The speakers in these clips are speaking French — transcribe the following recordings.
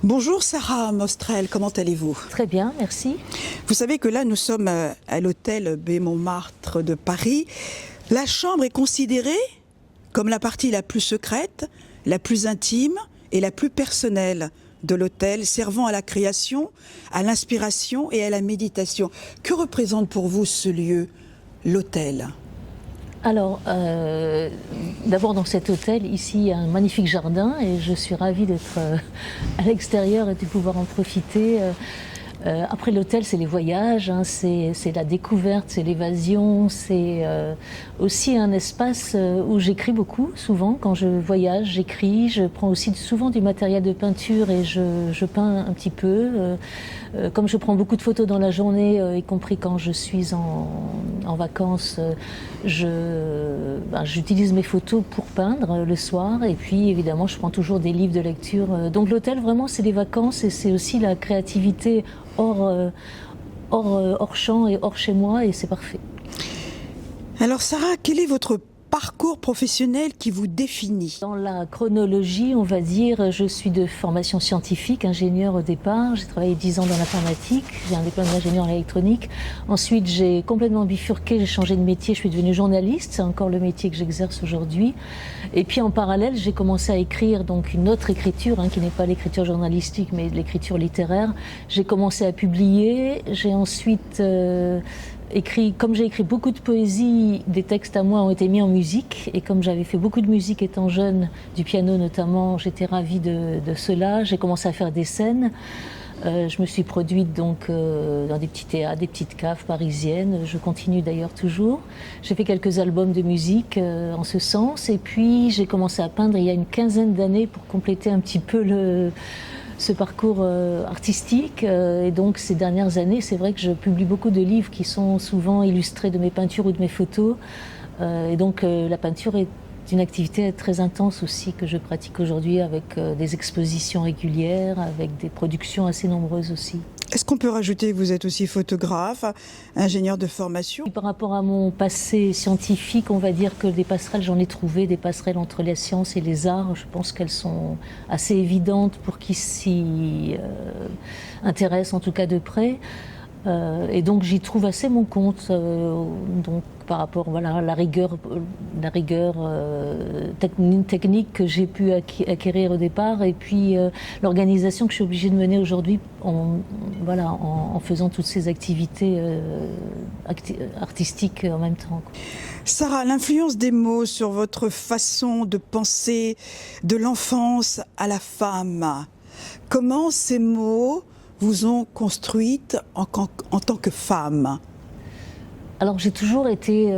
Bonjour Sarah Mostrel, comment allez-vous? Très bien, merci. Vous savez que là nous sommes à l'hôtel B Montmartre de Paris. La chambre est considérée comme la partie la plus secrète, la plus intime et la plus personnelle de l'hôtel, servant à la création, à l'inspiration et à la méditation. Que représente pour vous ce lieu, l'hôtel ? Alors, d'abord dans cet hôtel, ici, il y a un magnifique jardin et je suis ravie d'être à l'extérieur et de pouvoir en profiter. Après l'hôtel, c'est les voyages, hein, c'est la découverte, c'est l'évasion, c'est aussi un espace où j'écris beaucoup, souvent. Quand je voyage, j'écris, je prends aussi souvent du matériel de peinture et je peins un petit peu. Comme je prends beaucoup de photos dans la journée, y compris quand je suis en vacances, j'utilise mes photos pour peindre le soir. Et puis évidemment, je prends toujours des livres de lecture. Donc l'hôtel, vraiment, c'est les vacances et c'est aussi la créativité hors champ et hors chez moi, et c'est parfait. Alors Sarah, quel est votre parcours professionnel qui vous définit? Dans la chronologie, on va dire, je suis de formation scientifique, ingénieur au départ. J'ai travaillé 10 ans dans l'informatique, j'ai un diplôme d'ingénieur en électronique. Ensuite, j'ai complètement bifurqué, j'ai changé de métier, je suis devenue journaliste, c'est encore le métier que j'exerce aujourd'hui. Et puis en parallèle, j'ai commencé à écrire donc une autre écriture, qui n'est pas l'écriture journalistique, mais l'écriture littéraire. J'ai commencé à publier, j'ai ensuite comme j'ai écrit beaucoup de poésie, des textes à moi ont été mis en musique. Et comme j'avais fait beaucoup de musique étant jeune, du piano notamment, j'étais ravie de cela. J'ai commencé à faire des scènes. Je me suis produite donc dans des petits théâtres, des petites caves parisiennes. Je continue d'ailleurs toujours. J'ai fait quelques albums de musique en ce sens. Et puis j'ai commencé à peindre il y a une quinzaine d'années pour compléter un petit peu ce parcours artistique. Et donc ces dernières années, c'est vrai que je publie beaucoup de livres qui sont souvent illustrés de mes peintures ou de mes photos. Et donc la peinture est une activité très intense aussi que je pratique aujourd'hui avec des expositions régulières, avec des productions assez nombreuses aussi. Est-ce qu'on peut rajouter que vous êtes aussi photographe, ingénieur de formation? Par rapport à mon passé scientifique, on va dire que des passerelles, j'en ai trouvé, des passerelles entre les sciences et les arts. Je pense qu'elles sont assez évidentes pour qui s'y intéresse, en tout cas de près. Et donc j'y trouve assez mon compte, donc par rapport à la rigueur technique que j'ai pu acquérir au départ, et puis l'organisation que je suis obligée de mener aujourd'hui en faisant toutes ces activités artistiques en même temps. Sarah, l'influence des mots sur votre façon de penser de l'enfance à la femme, comment ces mots vous ont construite en tant que femme? Alors j'ai toujours été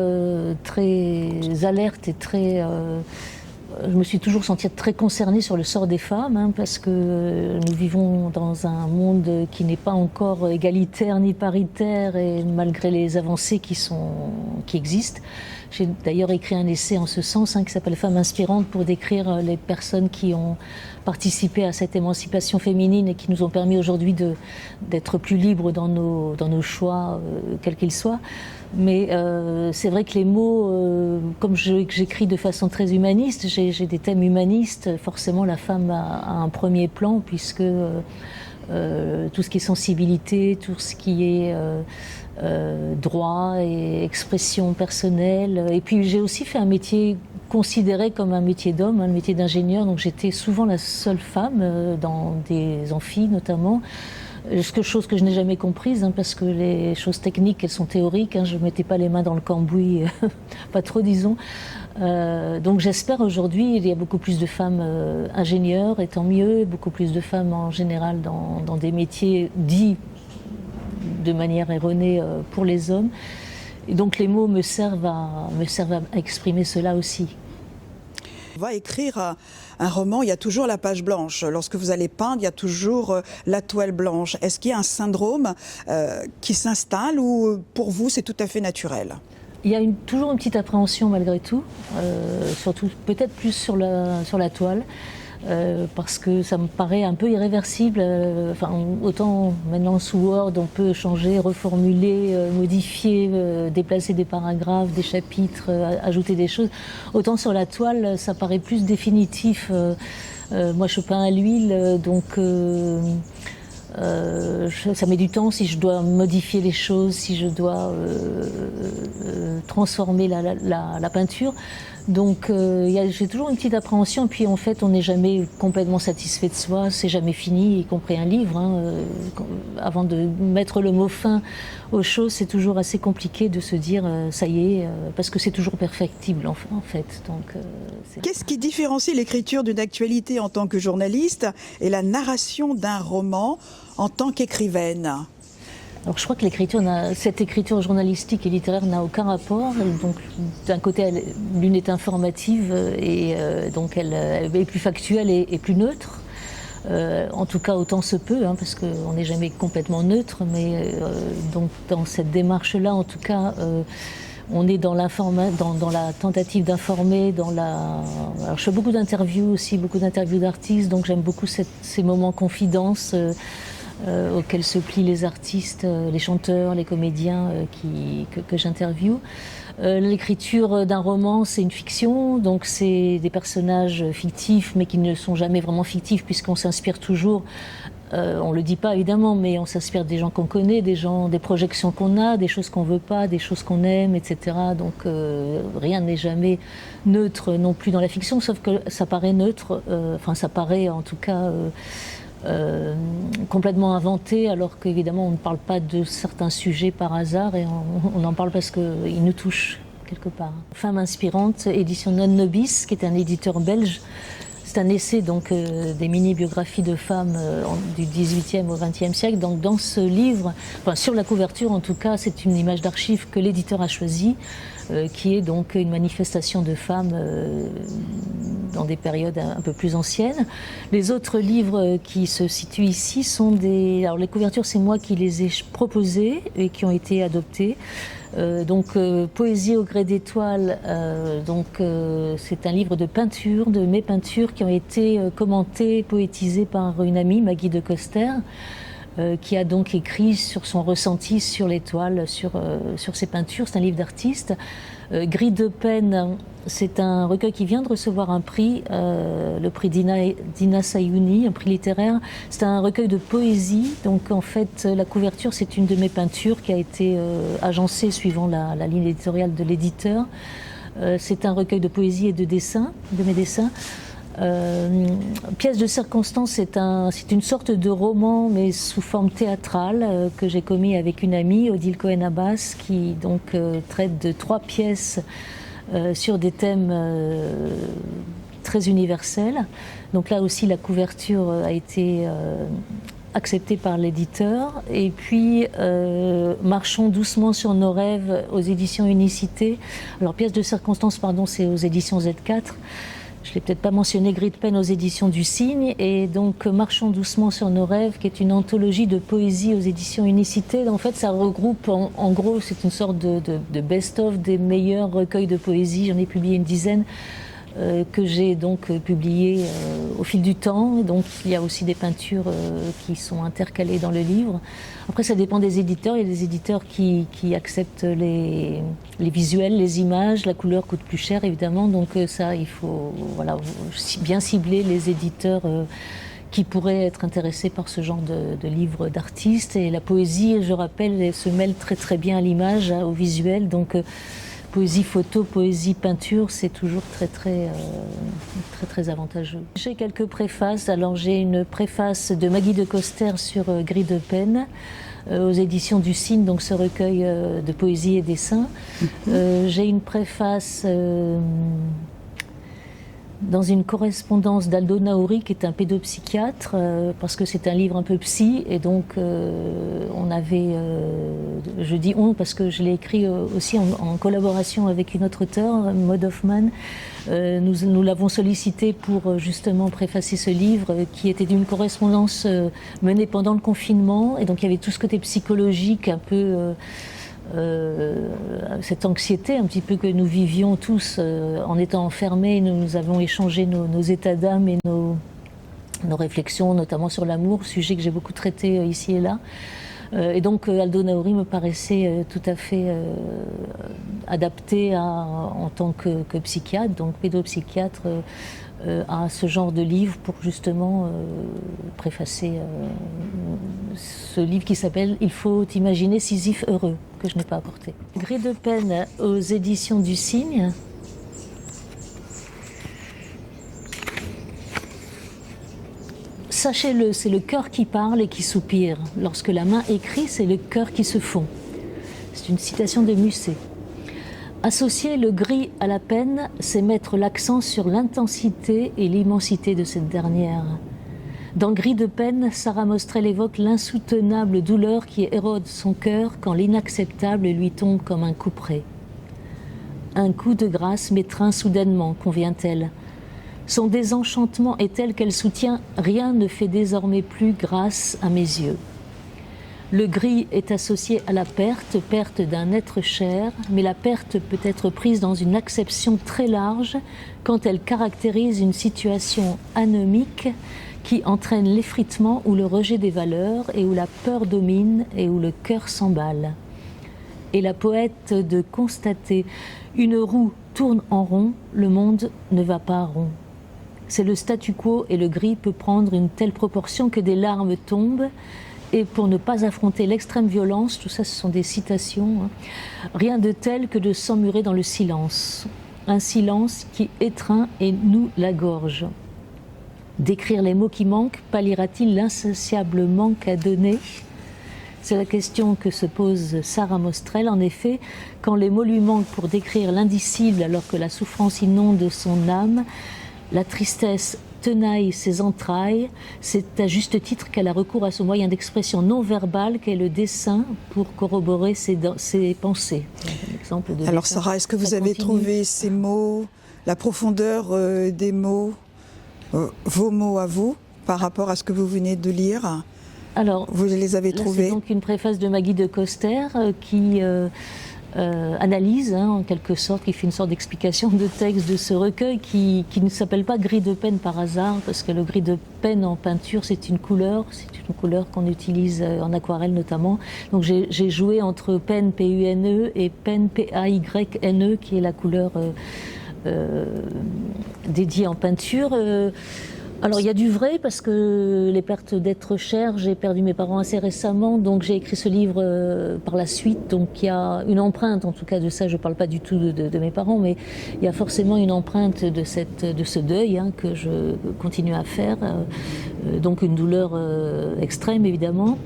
très alerte et je me suis toujours sentie très concernée sur le sort des femmes, parce que nous vivons dans un monde qui n'est pas encore égalitaire ni paritaire, et malgré les avancées qui existent. J'ai d'ailleurs écrit un essai en ce sens qui s'appelle Femmes inspirantes, pour décrire les personnes qui ont participé à cette émancipation féminine et qui nous ont permis aujourd'hui d'être plus libres dans nos choix, quels qu'ils soient. Mais c'est vrai que les mots, comme j'écris de façon très humaniste, j'ai des thèmes humanistes, forcément la femme a un premier plan, puisque tout ce qui est sensibilité, tout ce qui est droit et expression personnelle. Et puis j'ai aussi fait un métier considéré comme un métier d'homme, le métier d'ingénieur, donc j'étais souvent la seule femme dans des amphis notamment. Chose que je n'ai jamais comprise, parce que les choses techniques, elles sont théoriques, je ne mettais pas les mains dans le cambouis, pas trop disons. Donc j'espère aujourd'hui, il y a beaucoup plus de femmes ingénieurs, et tant mieux, et beaucoup plus de femmes en général dans des métiers dits de manière erronée pour les hommes. Et donc les mots me servent à exprimer cela aussi. On va écrire un roman, il y a toujours la page blanche. Lorsque vous allez peindre, il y a toujours la toile blanche. Est-ce qu'il y a un syndrome qui s'installe, ou pour vous c'est tout à fait naturel? Il y a toujours une petite appréhension malgré tout, surtout peut-être plus sur la toile. Parce que ça me paraît un peu irréversible. Autant maintenant sous Word on peut changer, reformuler, modifier, déplacer des paragraphes, des chapitres, ajouter des choses. Autant sur la toile ça paraît plus définitif. Moi, je peins à l'huile, donc ça met du temps si je dois modifier les choses, si je dois transformer la peinture. Donc j'ai toujours une petite appréhension, puis en fait on n'est jamais complètement satisfait de soi, c'est jamais fini, y compris un livre. Avant de mettre le mot fin aux choses, c'est toujours assez compliqué de se dire ça y est, parce que c'est toujours perfectible en fait. Qu'est-ce qui différencie l'écriture d'une actualité en tant que journaliste et la narration d'un roman en tant qu'écrivaine ? Alors je crois que cette écriture journalistique et littéraire n'a aucun rapport. Donc d'un côté, l'une est informative et donc elle est plus factuelle et plus neutre. En tout cas, autant se peut, parce qu'on n'est jamais complètement neutre. Mais donc dans cette démarche-là, en tout cas, on est dans la tentative d'informer, Alors je fais beaucoup d'interviews aussi, beaucoup d'interviews d'artistes, donc j'aime beaucoup ces moments confidence. Auxquels se plient les artistes, les chanteurs, les comédiens que j'interviewe. L'écriture d'un roman, c'est une fiction, donc c'est des personnages fictifs, mais qui ne sont jamais vraiment fictifs, puisqu'on s'inspire toujours, on ne le dit pas évidemment, mais on s'inspire des gens qu'on connaît, des projections qu'on a, des choses qu'on ne veut pas, des choses qu'on aime, etc. Donc rien n'est jamais neutre non plus dans la fiction, sauf que ça paraît neutre, ça paraît en tout cas... complètement inventé, alors qu'évidemment on ne parle pas de certains sujets par hasard et on en parle parce qu'ils nous touchent quelque part. Femme inspirante, édition Non Nobis, qui est un éditeur belge. C'est un essai donc des mini-biographies de femmes du XVIIIe au XXe siècle. Donc dans ce livre, sur la couverture en tout cas, c'est une image d'archive que l'éditeur a choisie, qui est donc une manifestation de femmes dans des périodes un peu plus anciennes. Les autres livres qui se situent ici sont des... Alors les couvertures, c'est moi qui les ai proposées et qui ont été adoptées. Poésie au gré d'étoiles, c'est un livre de peinture, de mes peintures qui ont été commentées, poétisées par une amie, Maggie de Coster, qui a donc écrit sur son ressenti sur l'étoile, sur ses peintures. C'est un livre d'artiste. Gris de peine, c'est un recueil qui vient de recevoir un prix, le prix Dina Sayouni, un prix littéraire. C'est un recueil de poésie, donc en fait la couverture c'est une de mes peintures qui a été agencée suivant la ligne éditoriale de l'éditeur. C'est un recueil de poésie et de mes dessins. Pièce de circonstance, c'est une sorte de roman mais sous forme théâtrale que j'ai commis avec une amie, Odile Cohen-Abbas, qui donc traite de 3 pièces sur des thèmes très universels. Donc là aussi la couverture a été acceptée par l'éditeur. Et puis Marchons doucement sur nos rêves aux éditions Unicité. Alors pièce de circonstance, pardon, c'est aux éditions Z4. Je ne l'ai peut-être pas mentionné, Gris de peine aux éditions du Cygne, et donc Marchons doucement sur nos rêves, qui est une anthologie de poésie aux éditions Unicité. En fait, ça regroupe, en gros, c'est une sorte de best-of des meilleurs recueils de poésie. J'en ai publié une dizaine, que j'ai donc publié au fil du temps. Donc il y a aussi des peintures qui sont intercalées dans le livre. Après, ça dépend des éditeurs. Il y a des éditeurs qui acceptent les visuels, les images. La couleur coûte plus cher, évidemment. Donc ça, il faut bien cibler les éditeurs qui pourraient être intéressés par ce genre de livres d'artistes. Et la poésie, je rappelle, elle se mêle très très bien à l'image, au visuel. Donc poésie photo, poésie peinture, c'est toujours très avantageux. J'ai quelques préfaces. Alors j'ai une préface de Maggie de Coster sur Gris de peine aux éditions du Cygne, donc ce recueil de poésie et dessin. J'ai une préface dans une correspondance d'Aldo Naouri, qui est un pédopsychiatre, parce que c'est un livre un peu psy, et donc on avait, je dis on parce que je l'ai écrit aussi en collaboration avec une autre auteure, Maud Hoffman. Nous l'avons sollicité pour justement préfacer ce livre, qui était d'une correspondance menée pendant le confinement, et donc il y avait tout ce côté psychologique, un peu... cette anxiété un petit peu que nous vivions tous en étant enfermés. Nous avons échangé nos états d'âme et nos réflexions, notamment sur l'amour, sujet que j'ai beaucoup traité ici et là. Et donc Aldo Naouri me paraissait tout à fait adapté en tant que psychiatre, donc pédopsychiatre, à ce genre de livre pour justement préfacer ce livre qui s'appelle « Il faut imaginer Sisyphe heureux » que je n'ai pas apporté. Gris de peine aux éditions du Cygne. Sachez-le, c'est le cœur qui parle et qui soupire. Lorsque la main écrit, c'est le cœur qui se fond. C'est une citation de Musset. Associer le gris à la peine, c'est mettre l'accent sur l'intensité et l'immensité de cette dernière. Dans Gris de peine, Sarah Mostrel évoque l'insoutenable douleur qui érode son cœur quand l'inacceptable lui tombe comme un couperet. Un coup de grâce m'étreint soudainement, convient-elle. Son désenchantement est tel qu'elle soutient « Rien ne fait désormais plus grâce à mes yeux ». Le gris est associé à la perte, perte d'un être cher, mais la perte peut être prise dans une acception très large quand elle caractérise une situation anomique qui entraîne l'effritement ou le rejet des valeurs et où la peur domine et où le cœur s'emballe. Et la poète de constater « Une roue tourne en rond, le monde ne va pas rond ». C'est le statu quo et le gris peut prendre une telle proportion que des larmes tombent. Et pour ne pas affronter l'extrême violence, tout ça ce sont des citations, rien de tel que de s'emmurer dans le silence. Un silence qui étreint et noue la gorge. Décrire les mots qui manquent, palliera-t-il l'insatiable manque à donner ? C'est la question que se pose Sarah Mostrel. En effet, quand les mots lui manquent pour décrire l'indicible alors que la souffrance inonde son âme, la tristesse tenaille ses entrailles, c'est à juste titre qu'elle a recours à ce moyen d'expression non verbal qu'est le dessin pour corroborer ses pensées. Alors Sarah, est-ce que vous avez trouvé ces mots, la profondeur des mots, vos mots à vous, par rapport à ce que vous venez de lire? Alors, vous les avez trouvés? C'est donc une préface de Maggie de Coster qui analyse, en quelque sorte, qui fait une sorte d'explication de texte de ce recueil qui ne s'appelle pas Gris de peine par hasard, parce que le gris de peine en peinture, c'est une couleur qu'on utilise en aquarelle notamment. Donc j'ai joué entre peine P-U-N-E et peine P-A-Y-N-E, qui est la couleur dédiée en peinture. Alors il y a du vrai parce que les pertes d'êtres chers, j'ai perdu mes parents assez récemment, donc j'ai écrit ce livre par la suite, donc il y a une empreinte en tout cas de ça, je ne parle pas du tout de mes parents, mais il y a forcément une empreinte de ce deuil que je continue à faire, donc une douleur extrême évidemment.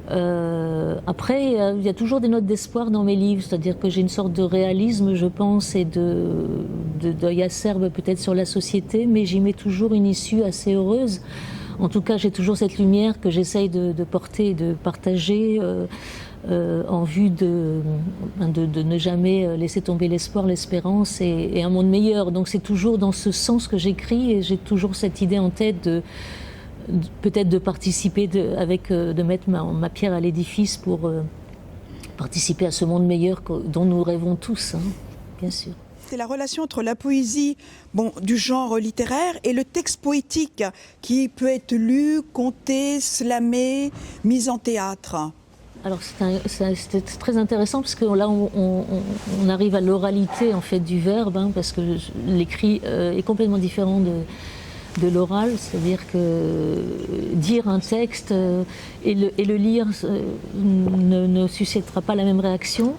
Après, il y a toujours des notes d'espoir dans mes livres, c'est-à-dire que j'ai une sorte de réalisme, je pense, et de deuil acerbe peut-être sur la société, mais j'y mets toujours une issue assez heureuse. En tout cas, j'ai toujours cette lumière que j'essaye de porter et de partager en vue de ne jamais laisser tomber l'espoir, l'espérance et un monde meilleur. Donc c'est toujours dans ce sens que j'écris et j'ai toujours cette idée en tête peut-être de participer, de mettre ma pierre à l'édifice pour participer à ce monde meilleur dont nous rêvons tous, bien sûr. C'est la relation entre la poésie du genre littéraire et le texte poétique qui peut être lu, conté, slamé, mis en théâtre. Alors c'est très intéressant parce que là on arrive à l'oralité en fait du verbe, parce que l'écrit est complètement différent de l'oral, c'est-à-dire que dire un texte et le lire ne suscitera pas la même réaction.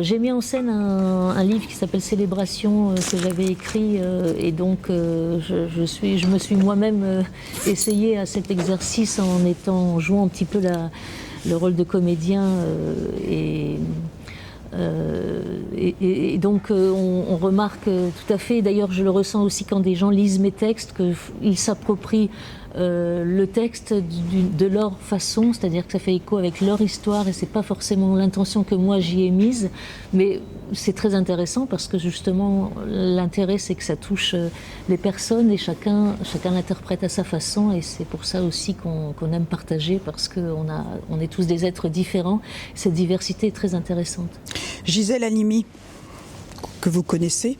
J'ai mis en scène un livre qui s'appelle Célébration que j'avais écrit et donc je me suis moi-même essayée à cet exercice en jouant un petit peu le rôle de comédien et donc on remarque tout à fait, d'ailleurs je le ressens aussi quand des gens lisent mes textes, qu'ils s'approprient le texte de leur façon, c'est-à-dire que ça fait écho avec leur histoire et c'est pas forcément l'intention que moi j'y ai mise, mais c'est très intéressant parce que justement l'intérêt c'est que ça touche les personnes et chacun l'interprète à sa façon et c'est pour ça aussi qu'on aime partager parce qu'on est tous des êtres différents, cette diversité est très intéressante. Gisèle Halimi, que vous connaissez,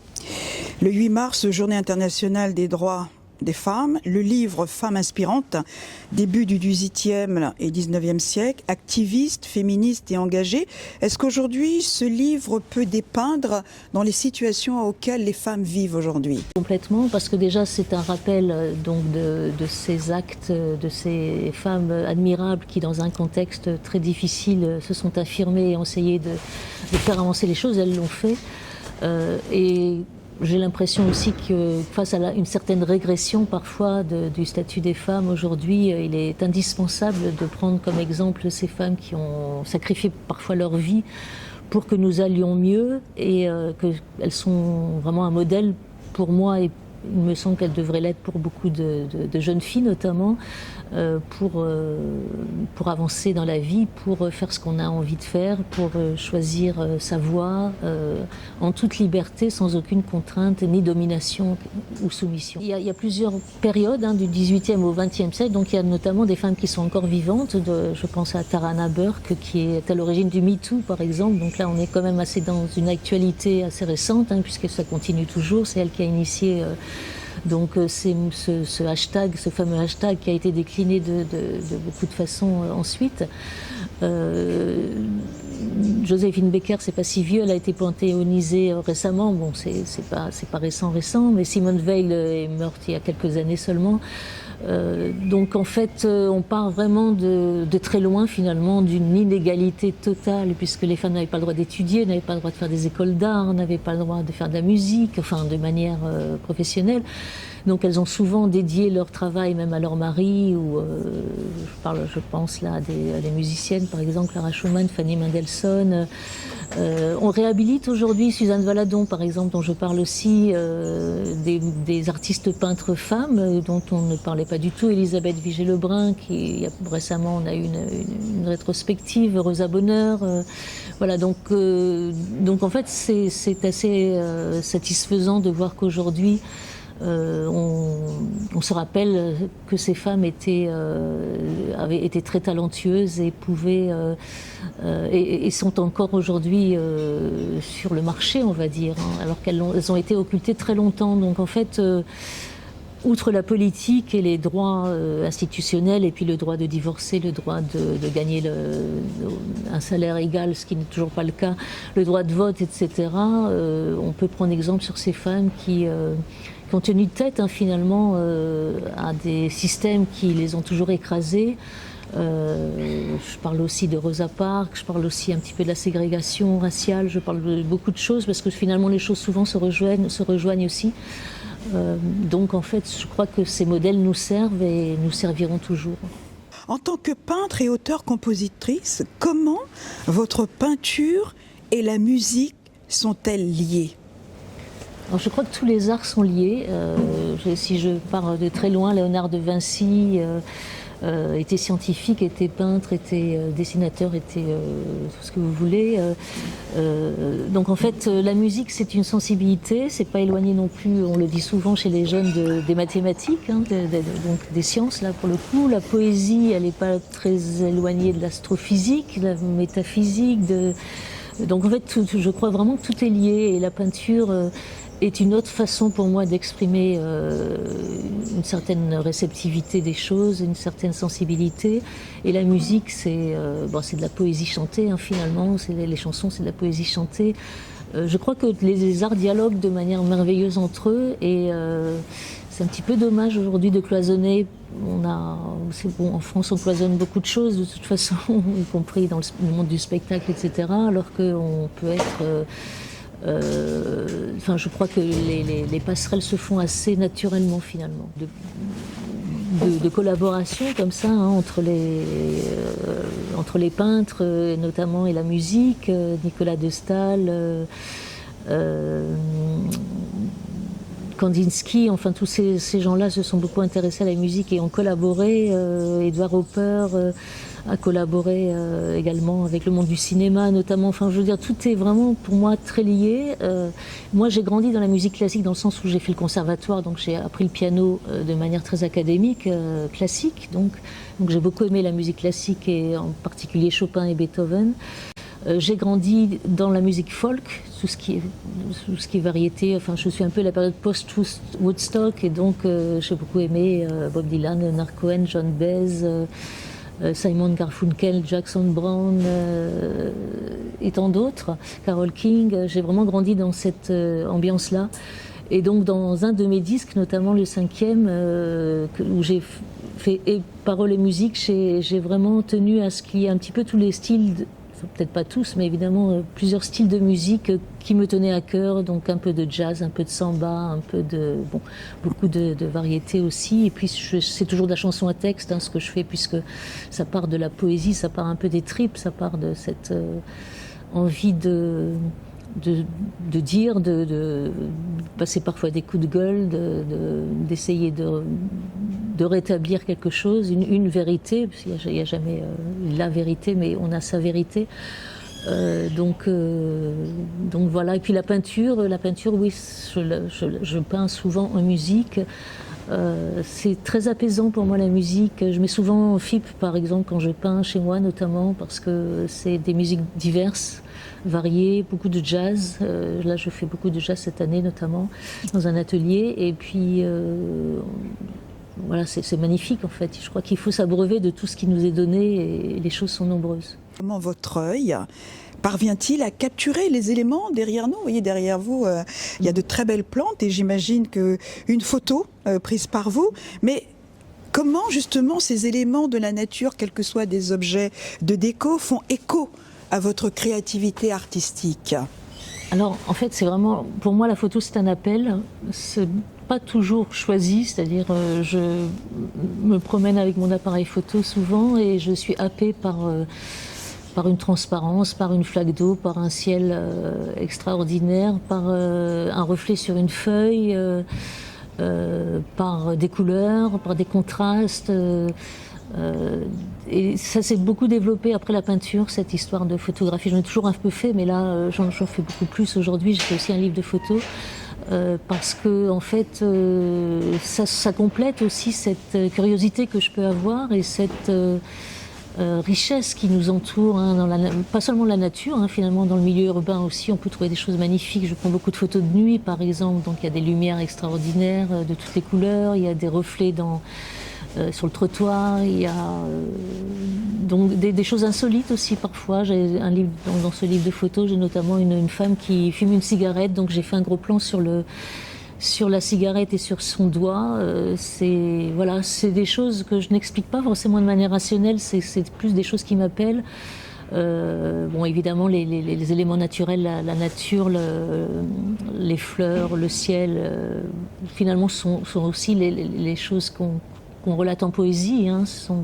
le 8 mars, Journée internationale des droits des femmes, le livre Femmes inspirantes, début du XVIIIe et XIXe siècle, activiste, féministe et engagée. Est-ce qu'aujourd'hui, ce livre peut dépeindre dans les situations auxquelles les femmes vivent aujourd'hui? Complètement, parce que déjà c'est un rappel donc de ces actes, de ces femmes admirables qui, dans un contexte très difficile, se sont affirmées et ont essayé de faire avancer les choses. Elles l'ont fait. Et j'ai l'impression aussi que face à une certaine régression parfois du statut des femmes aujourd'hui, il est indispensable de prendre comme exemple ces femmes qui ont sacrifié parfois leur vie pour que nous allions mieux, et qu'elles sont vraiment un modèle pour moi, et il me semble qu'elles devraient l'être pour beaucoup de jeunes filles notamment, pour avancer dans la vie, pour faire ce qu'on a envie de faire, pour choisir sa voie en toute liberté, sans aucune contrainte, ni domination ou soumission. Il y a plusieurs périodes, du XVIIIe au XXe siècle, donc il y a notamment des femmes qui sont encore vivantes. Je pense à Tarana Burke, qui est à l'origine du MeToo par exemple, donc là on est quand même assez dans une actualité assez récente, puisque ça continue toujours. C'est elle qui a initié donc c'est ce hashtag, ce fameux hashtag qui a été décliné de beaucoup de façons ensuite. Joséphine Baker, c'est pas si vieux, elle a été panthéonisée récemment. Bon, c'est pas récent, mais Simone Veil est morte il y a quelques années seulement. Donc en fait, on part vraiment de très loin finalement, d'une inégalité totale, puisque les femmes n'avaient pas le droit d'étudier, n'avaient pas le droit de faire des écoles d'art, n'avaient pas le droit de faire de la musique, enfin de manière professionnelle. Donc elles ont souvent dédié leur travail même à leur mari, ou je pense là à des musiciennes, par exemple Clara Schumann, Fanny Mendelssohn. On réhabilite aujourd'hui Suzanne Valadon, par exemple, dont je parle aussi, des artistes peintres femmes dont on ne parlait pas du tout. Elisabeth Vigée-Lebrun, récemment on a eu une rétrospective, Rosa Bonheur. Voilà, donc en fait c'est assez satisfaisant de voir qu'aujourd'hui on se rappelle que ces femmes avaient été très talentueuses et pouvaient et sont encore aujourd'hui sur le marché, on va dire, alors qu'elles ont été occultées très longtemps. Donc en fait, outre la politique et les droits institutionnels, et puis le droit de divorcer, le droit de gagner un salaire égal, ce qui n'est toujours pas le cas, le droit de vote, etc., on peut prendre exemple sur ces femmes qui ont tenu tête finalement à des systèmes qui les ont toujours écrasées. Je parle aussi de Rosa Parks, je parle aussi un petit peu de la ségrégation raciale, je parle de beaucoup de choses, parce que finalement les choses souvent se rejoignent aussi. Donc en fait, je crois que ces modèles nous servent et nous serviront toujours. En tant que peintre et auteure-compositrice, comment votre peinture et la musique sont-elles liées ? Alors, je crois que tous les arts sont liés. Si je pars de très loin, Léonard de Vinci était scientifique, était peintre, était dessinateur, était tout ce que vous voulez. Donc en fait, la musique, c'est une sensibilité, c'est pas éloigné non plus, on le dit souvent chez les jeunes, des mathématiques, donc des sciences là pour le coup. La poésie, elle n'est pas très éloignée de l'astrophysique, de la métaphysique. Donc en fait, je crois vraiment que tout est lié, et la peinture est une autre façon pour moi d'exprimer une certaine réceptivité des choses, une certaine sensibilité. Et la musique, c'est de la poésie chantée, finalement. Les chansons, c'est de la poésie chantée. Je crois que les arts dialoguent de manière merveilleuse entre eux, et c'est un petit peu dommage aujourd'hui de cloisonner. En France, on cloisonne beaucoup de choses de toute façon, y compris dans le monde du spectacle, etc. Alors qu'on peut être je crois que les passerelles se font assez naturellement finalement, de collaboration comme ça, entre les peintres notamment et la musique. Nicolas de Staël, Kandinsky, enfin tous ces gens-là se sont beaucoup intéressés à la musique et ont collaboré. Edward Hopper a collaboré également avec le monde du cinéma notamment. Enfin, je veux dire, tout est vraiment pour moi très lié. Moi, j'ai grandi dans la musique classique dans le sens où j'ai fait le conservatoire, donc j'ai appris le piano de manière très académique, classique. Donc j'ai beaucoup aimé la musique classique, et en particulier Chopin et Beethoven. J'ai grandi dans la musique folk, tout ce qui est variété. Enfin, je suis un peu la période post-Woodstock, et donc j'ai beaucoup aimé Bob Dylan, Leonard Cohen, John Baez, Simon Garfunkel, Jackson Browne et tant d'autres, Carole King. J'ai vraiment grandi dans cette ambiance-là. Et donc dans un de mes disques, notamment le 5e, où j'ai fait et paroles et musique, j'ai vraiment tenu à ce qu'il y ait un petit peu tous les styles, peut-être pas tous, mais évidemment plusieurs styles de musique qui me tenaient à cœur. Donc un peu de jazz, un peu de samba, un peu de beaucoup de variétés aussi. Et puis c'est toujours de la chanson à texte, hein, ce que je fais, puisque ça part de la poésie, ça part un peu des tripes, ça part de cette envie de dire, de passer parfois des coups de gueule, d'essayer de rétablir quelque chose, une vérité, parce qu'il n'y a jamais la vérité, mais on a sa vérité. Donc voilà. Et puis la peinture, oui, je peins souvent en musique. C'est très apaisant pour moi, la musique. Je mets souvent FIP, par exemple, quand je peins chez moi, notamment parce que c'est des musiques diverses, variées, beaucoup de jazz. Là, je fais beaucoup de jazz cette année, notamment dans un atelier. Et puis voilà, c'est magnifique en fait. Je crois qu'il faut s'abreuver de tout ce qui nous est donné, et les choses sont nombreuses. Comment votre œil parvient-il à capturer les éléments derrière nous? Vous voyez, derrière vous, il y a de très belles plantes, et j'imagine qu'une photo prise par vous, mais comment justement ces éléments de la nature, quels que soient des objets de déco, font écho à votre créativité artistique? Alors en fait, c'est vraiment, pour moi la photo c'est un appel, c'est pas toujours choisi, c'est-à-dire je me promène avec mon appareil photo souvent et je suis happée par une transparence, par une flaque d'eau, par un ciel extraordinaire, par un reflet sur une feuille, par des couleurs, par des contrastes. Et ça s'est beaucoup développé après la peinture, cette histoire de photographie. J'en ai toujours un peu fait, mais là j'en fais beaucoup plus aujourd'hui. J'ai fait aussi un livre de photos. Parce que en fait, ça complète aussi cette curiosité que je peux avoir et cette richesse qui nous entoure, hein, pas seulement la nature, hein, finalement dans le milieu urbain aussi, on peut trouver des choses magnifiques. Je prends beaucoup de photos de nuit, par exemple, donc il y a des lumières extraordinaires de toutes les couleurs, il y a des reflets sur le trottoir, il y a donc des choses insolites aussi parfois. J'ai un livre, dans ce livre de photos, j'ai notamment une femme qui fume une cigarette, donc j'ai fait un gros plan sur la cigarette et sur son doigt. C'est des choses que je n'explique pas forcément de manière rationnelle, c'est plus des choses qui m'appellent. Bon, évidemment, les éléments naturels, la nature, les fleurs, le ciel, finalement sont aussi les choses qu'on relate en poésie, hein. Ce sont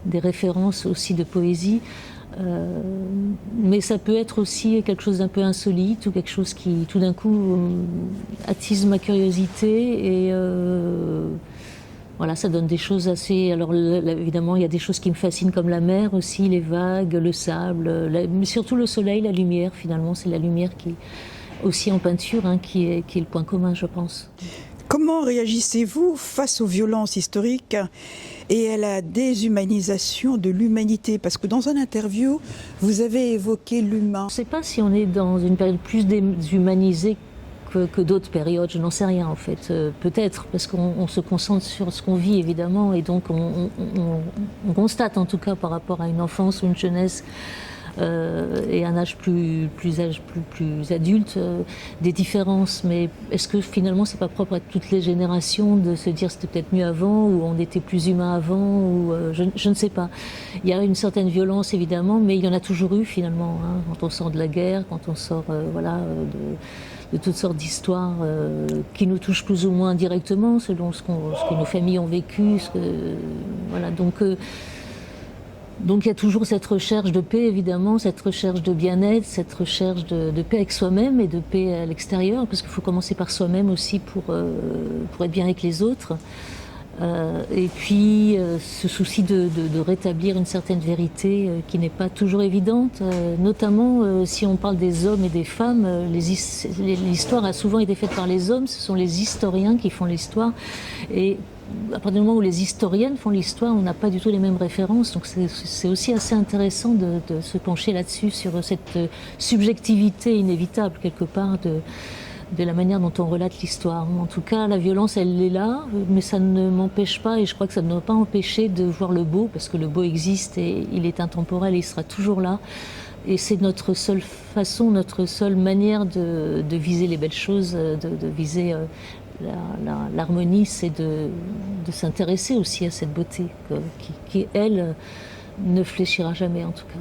des références aussi de poésie. Mais ça peut être aussi quelque chose d'un peu insolite ou quelque chose qui, tout d'un coup, attise ma curiosité et voilà, ça donne des choses assez... Alors évidemment, il y a des choses qui me fascinent comme la mer aussi, les vagues, le sable, mais surtout le soleil, la lumière. Finalement, c'est la lumière qui, aussi en peinture, hein, qui est le point commun, je pense. Comment réagissez-vous face aux violences historiques et à la déshumanisation de l'humanité? Parce que dans une interview, vous avez évoqué l'humain. Je ne sais pas si on est dans une période plus déshumanisée que d'autres périodes, je n'en sais rien en fait. Peut-être, parce qu'on se concentre sur ce qu'on vit évidemment, et donc on constate en tout cas par rapport à une enfance ou une jeunesse et un âge plus adulte, des différences. Mais est-ce que finalement c'est pas propre à toutes les générations de se dire c'était peut-être mieux avant, ou on était plus humain avant, ou je ne sais pas. Il y a une certaine violence évidemment, mais il y en a toujours eu finalement, hein, quand on sort de la guerre, quand on sort de toutes sortes d'histoires qui nous touchent plus ou moins directement selon ce que nos familles ont vécu. Voilà, donc il y a toujours cette recherche de paix, évidemment, cette recherche de bien-être, cette recherche de paix avec soi-même et de paix à l'extérieur, parce qu'il faut commencer par soi-même aussi pour être bien avec les autres. Et puis ce souci de rétablir une certaine vérité qui n'est pas toujours évidente, notamment si on parle des hommes et des femmes. L'histoire a souvent été faite par les hommes, ce sont les historiens qui font l'histoire, et à partir du moment où les historiennes font l'histoire, on n'a pas du tout les mêmes références. Donc c'est aussi assez intéressant de se pencher là-dessus, sur cette subjectivité inévitable, quelque part, de la manière dont on relate l'histoire. En tout cas, la violence, elle est là, mais ça ne m'empêche pas, et je crois que ça ne doit pas empêcher de voir le beau, parce que le beau existe et il est intemporel et il sera toujours là. Et c'est notre seule façon, notre seule manière de viser les belles choses, de viser l'harmonie, c'est de s'intéresser aussi à cette beauté qui, elle, ne fléchira jamais en tout cas.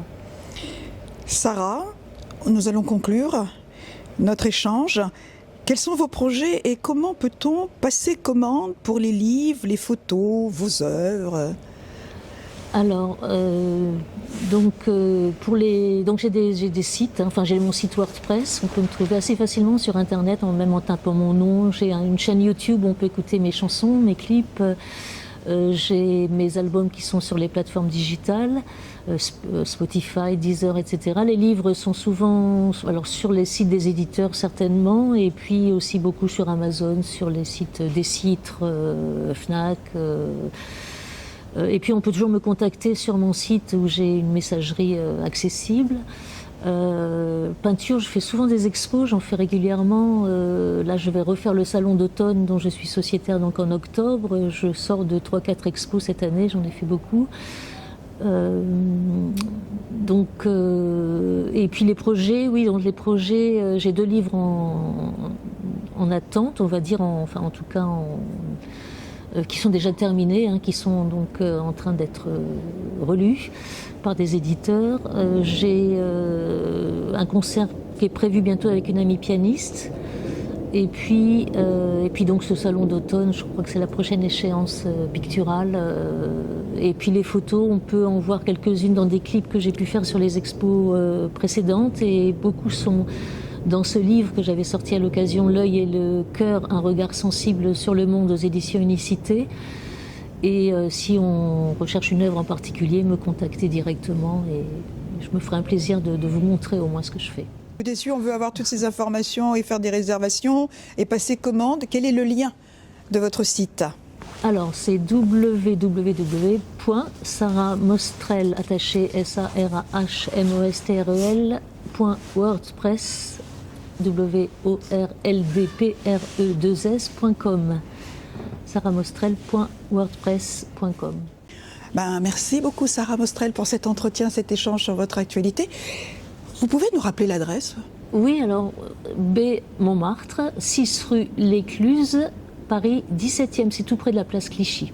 Sarah, nous allons conclure notre échange. Quels sont vos projets et comment peut-on passer commande pour les livres, les photos, vos œuvres ? Alors, donc j'ai des sites, hein. Enfin j'ai mon site WordPress, on peut me trouver assez facilement sur internet, même en tapant mon nom. J'ai une chaîne YouTube où on peut écouter mes chansons, mes clips. J'ai mes albums qui sont sur les plateformes digitales, Spotify, Deezer, etc. Les livres sont souvent sur les sites des éditeurs certainement, et puis aussi beaucoup sur Amazon, sur les sites des Citres, Fnac. Et puis on peut toujours me contacter sur mon site où j'ai une messagerie accessible. Peinture, je fais souvent des expos, j'en fais régulièrement. Là, je vais refaire le salon d'automne dont je suis sociétaire donc en octobre. Je sors de 3-4 expos cette année, j'en ai fait beaucoup. Et puis les projets, oui, donc les projets, j'ai 2 livres en attente, on va dire, en tout cas qui sont déjà terminés, hein, qui sont donc en train d'être relus par des éditeurs. J'ai un concert qui est prévu bientôt avec une amie pianiste. Et puis donc ce salon d'automne, je crois que c'est la prochaine échéance picturale. Et puis les photos, on peut en voir quelques-unes dans des clips que j'ai pu faire sur les expos précédentes. Et beaucoup sont dans ce livre que j'avais sorti à l'occasion, L'œil et le cœur, un regard sensible sur le monde aux éditions Unicité. Et si on recherche une œuvre en particulier, me contacter directement et je me ferai un plaisir de vous montrer au moins ce que je fais. Déçu, on veut avoir toutes ces informations et faire des réservations et passer commande. Quel est le lien de votre site ? Alors, c'est www.sarahmostrel, attaché sarahmostrel.wordpress, WORLDPRE2S.com. sarahmostrel.wordpress.com. Merci beaucoup Sarah Mostrel pour cet entretien, cet échange sur votre actualité. Vous pouvez nous rappeler l'adresse ? Oui, alors B Montmartre, 6 rue L'Écluse, Paris 17e, c'est tout près de la place Clichy.